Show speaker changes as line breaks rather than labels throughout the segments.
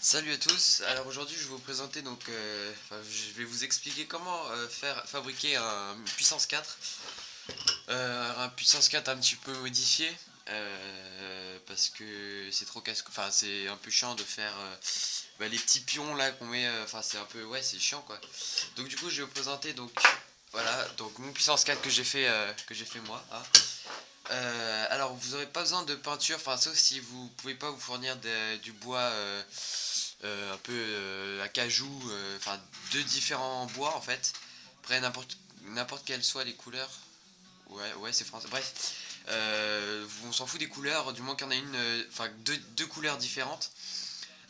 Salut à tous, alors aujourd'hui je vais vous présenter je vais vous expliquer comment fabriquer un puissance 4, un puissance 4 un petit peu modifié, parce que c'est trop casse, enfin c'est un peu chiant de faire les petits pions là qu'on met, enfin c'est un peu, ouais c'est chiant quoi. Donc du coup je vais vous présenter voilà, donc mon puissance 4 que j'ai fait moi, hein. Alors vous n'aurez pas besoin de peinture, enfin sauf si vous pouvez pas vous fournir du bois un peu à cajou, enfin deux différents bois en fait. Après n'importe quelles soient les couleurs. Ouais c'est français. Bref, on s'en fout des couleurs, du moins qu'il y en a une, enfin deux couleurs différentes.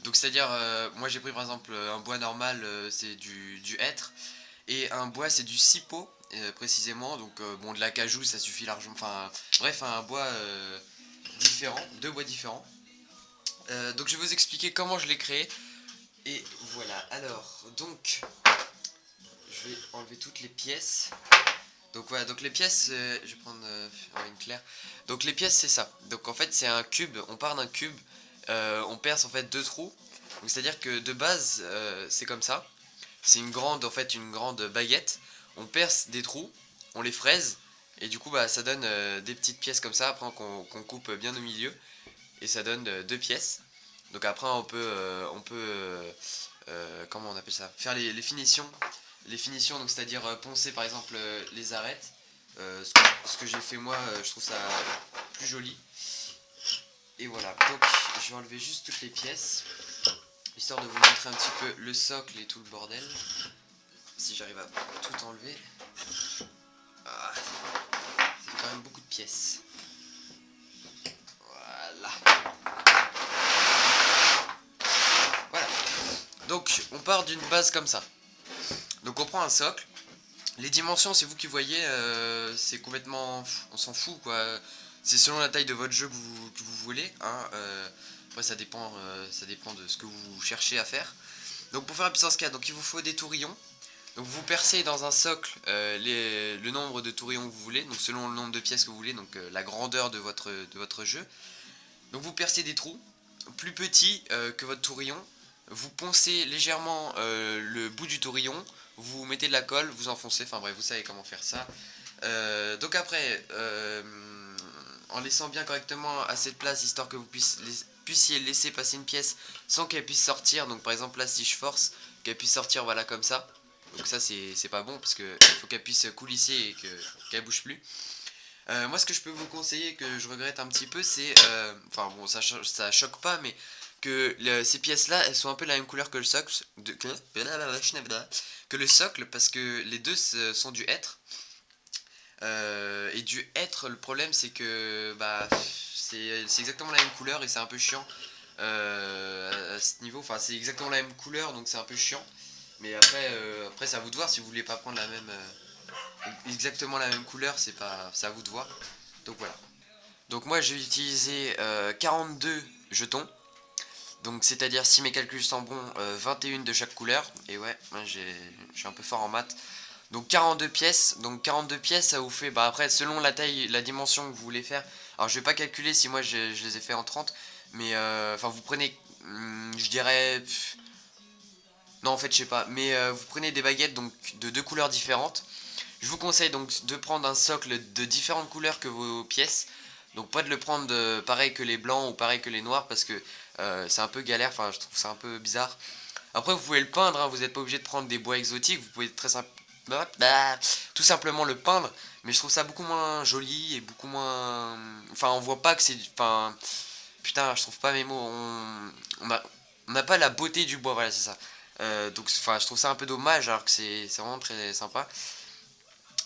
Donc c'est-à-dire, moi j'ai pris par exemple un bois normal, c'est du hêtre, et un bois c'est du cipeau précisément. Donc bon, de la cajou ça suffit largement. Enfin bref, un bois différent, deux bois différents. Donc je vais vous expliquer comment je l'ai créé. Et voilà, alors, donc, je vais enlever toutes les pièces. Donc voilà, donc les pièces, je vais prendre une claire. Donc les pièces c'est ça. Donc en fait c'est un cube, on part d'un cube, on perce en fait deux trous. Donc c'est-à-dire que de base c'est comme ça. C'est une grande baguette. On perce des trous, on les fraise, et du coup bah ça donne des petites pièces comme ça, après qu'on coupe bien au milieu, et ça donne deux pièces. Donc après comment on appelle ça, faire les finitions, donc c'est-à-dire poncer par exemple les arêtes. Ce que j'ai fait moi, je trouve ça plus joli. Et voilà, donc je vais enlever juste toutes les pièces, histoire de vous montrer un petit peu le socle et tout le bordel, si j'arrive à tout enlever. Ah, ça fait quand même beaucoup de pièces. Voilà. Voilà. Donc on part d'une base comme ça. Donc on prend un socle. Les dimensions, c'est vous qui voyez, c'est complètement, on s'en fout quoi. C'est selon la taille de votre jeu que vous voulez, hein. Après ça dépend de ce que vous cherchez à faire. Donc pour faire la puissance 4, donc il vous faut des tourillons. Donc vous percez dans un socle le nombre de tourillons que vous voulez, donc selon le nombre de pièces que vous voulez, donc la grandeur de votre jeu. Donc vous percez des trous plus petits que votre tourillon. Vous poncez légèrement le bout du tourillon, vous mettez de la colle, vous enfoncez, enfin bref, vous savez comment faire ça. Donc après, en laissant bien correctement assez de place, histoire que vous puissiez laisser passer une pièce sans qu'elle puisse sortir. Donc par exemple là, si je force, qu'elle puisse sortir, voilà, comme ça. Donc ça c'est pas bon, parce qu'il faut qu'elle puisse coulisser et qu'elle bouge plus. Moi ce que je peux vous conseiller, que je regrette un petit peu, c'est, enfin bon, ça choque pas, mais que ces pièces là elles sont un peu la même couleur que le socle, parce que les deux sont du hêtre. Et du hêtre, le problème c'est que bah c'est exactement la même couleur, et c'est un peu chiant à ce niveau. Enfin c'est exactement la même couleur, donc c'est un peu chiant. Mais après c'est à vous de voir si vous voulez pas prendre exactement la même couleur, c'est à vous de voir. Donc voilà. Donc moi j'ai utilisé 42 jetons. Donc c'est-à-dire, si mes calculs sont bons, 21 de chaque couleur. Et ouais, je suis un peu fort en maths. Donc 42 pièces. Donc 42 pièces, ça vous fait, bah après selon la taille, la dimension que vous voulez faire. Alors je vais pas calculer si moi je les ai fait en 30. Mais enfin vous prenez, je dirais... Non en fait je sais pas. Mais vous prenez des baguettes donc de deux couleurs différentes. Je vous conseille donc de prendre un socle de différentes couleurs que vos pièces. Donc pas de le prendre pareil que les blancs ou pareil que les noirs, parce que c'est un peu galère, enfin je trouve ça un peu bizarre. Après vous pouvez le peindre, hein, vous n'êtes pas obligé de prendre des bois exotiques, vous pouvez tout simplement le peindre, mais je trouve ça beaucoup moins joli et beaucoup moins... Enfin on voit pas que c'est... Enfin putain, je trouve pas mes mots, on n'a pas la beauté du bois, voilà c'est ça. Donc enfin je trouve ça un peu dommage, alors que c'est vraiment très sympa.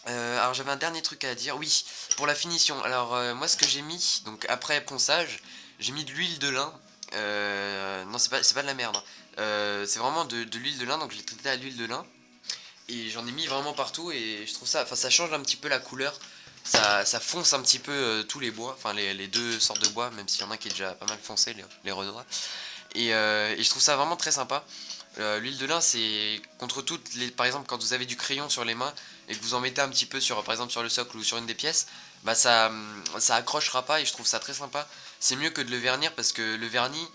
Alors j'avais un dernier truc à dire, oui, pour la finition. Alors moi ce que j'ai mis, donc après ponçage, j'ai mis de l'huile de lin. Non c'est pas de la merde, hein. C'est vraiment de l'huile de lin, donc je l'ai traité à l'huile de lin. Et j'en ai mis vraiment partout, et je trouve ça, enfin ça change un petit peu la couleur. Ça fonce un petit peu tous les bois, enfin les deux sortes de bois, même s'il y en a qui est déjà pas mal foncé, les renois. Et je trouve ça vraiment très sympa. L'huile de lin, c'est contre toutes les... Par exemple, quand vous avez du crayon sur les mains et que vous en mettez un petit peu sur, par exemple, sur le socle ou sur une des pièces, bah ça accrochera pas, et je trouve ça très sympa. C'est mieux que de le vernir, parce que le vernis,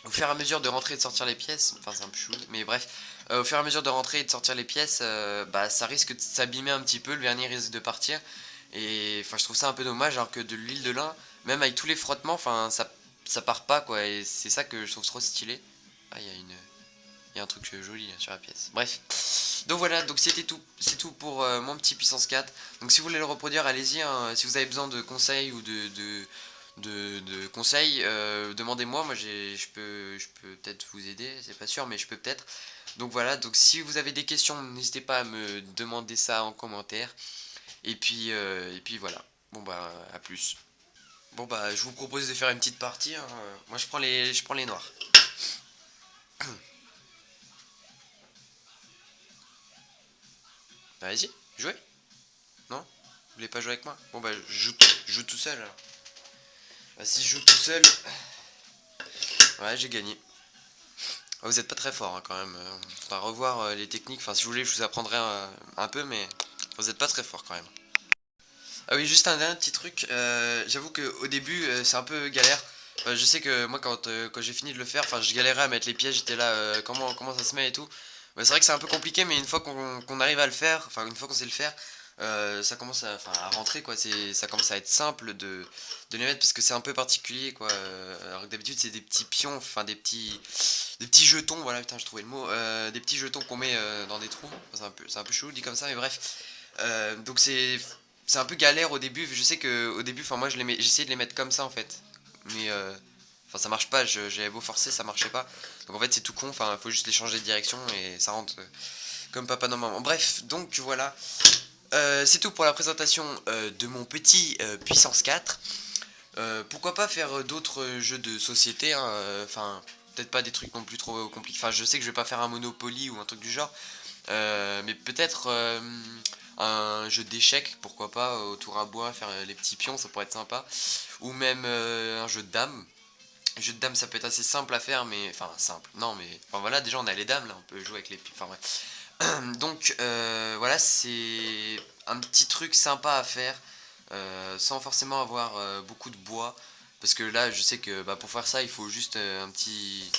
au fur et à mesure de rentrer et de sortir les pièces, enfin c'est un peu chou, mais bref, au fur et à mesure de rentrer et de sortir les pièces, bah ça risque de s'abîmer un petit peu, le vernis risque de partir, et enfin je trouve ça un peu dommage, alors que de l'huile de lin, même avec tous les frottements, enfin ça part pas quoi, et c'est ça que je trouve trop stylé. Ah il y a un truc joli sur la pièce, bref. Donc voilà, donc c'était tout, c'est tout pour mon petit puissance 4. Donc si vous voulez le reproduire, allez-y, hein. Si vous avez besoin de conseils ou de conseils, demandez-moi, moi je peux peut-être vous aider, c'est pas sûr, mais je peux peut-être. Donc voilà, donc si vous avez des questions, n'hésitez pas à me demander ça en commentaire. Et puis voilà, bon bah à plus. Bon bah je vous propose de faire une petite partie, hein. Moi je prends les noirs. Bah, vas-y, jouez. Non? Vous voulez pas jouer avec moi? Bon bah je joue tout seul alors. Bah si je joue tout seul, ouais j'ai gagné. Ah, vous êtes pas très fort hein, quand même. Faudra revoir les techniques. Enfin si vous voulez je vous apprendrai un peu, mais vous êtes pas très fort quand même. Ah oui, juste un dernier petit truc. J'avoue qu'au début c'est un peu galère. Je sais que moi quand j'ai fini de le faire, enfin je galérais à mettre les pièges, j'étais là comment ça se met et tout. Bah, c'est vrai que c'est un peu compliqué, mais une fois qu'on arrive à le faire, enfin une fois qu'on sait le faire, ça commence à rentrer quoi. Ça commence à être simple de les mettre parce que c'est un peu particulier quoi. Alors que d'habitude c'est des petits pions, enfin des petits jetons. Voilà, putain, je trouvais le mot. Des petits jetons qu'on met dans des trous. Enfin, c'est un peu chelou dit comme ça, mais bref. Donc c'est un peu galère au début. Je sais que au début, enfin moi j'essayais de les mettre comme ça en fait, mais enfin ça marche pas. J'avais beau forcer, ça marchait pas. Donc en fait c'est tout con. Enfin faut juste les changer de direction et ça rentre comme papa non maman. Bref, donc voilà. C'est tout pour la présentation de mon petit puissance 4. Pourquoi pas faire d'autres jeux de société, hein, enfin peut-être pas des trucs non plus trop compliqués. Enfin je sais que je vais pas faire un Monopoly ou un truc du genre. Mais peut-être un jeu d'échecs, pourquoi pas, au tour à bois, faire les petits pions, ça pourrait être sympa. Ou même un jeu de dames. Un jeu de dames, ça peut être assez simple à faire, mais. Enfin, simple, non, mais. Enfin voilà, déjà on a les dames, là, on peut jouer avec les. Enfin bref. Donc voilà, c'est un petit truc sympa à faire, sans forcément avoir beaucoup de bois. Parce que là, je sais que bah, pour faire ça, il faut juste un petit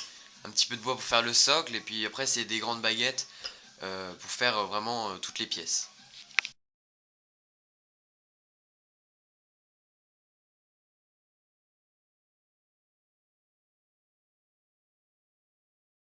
peu de bois pour faire le socle, et puis après, c'est des grandes baguettes pour faire vraiment toutes les pièces.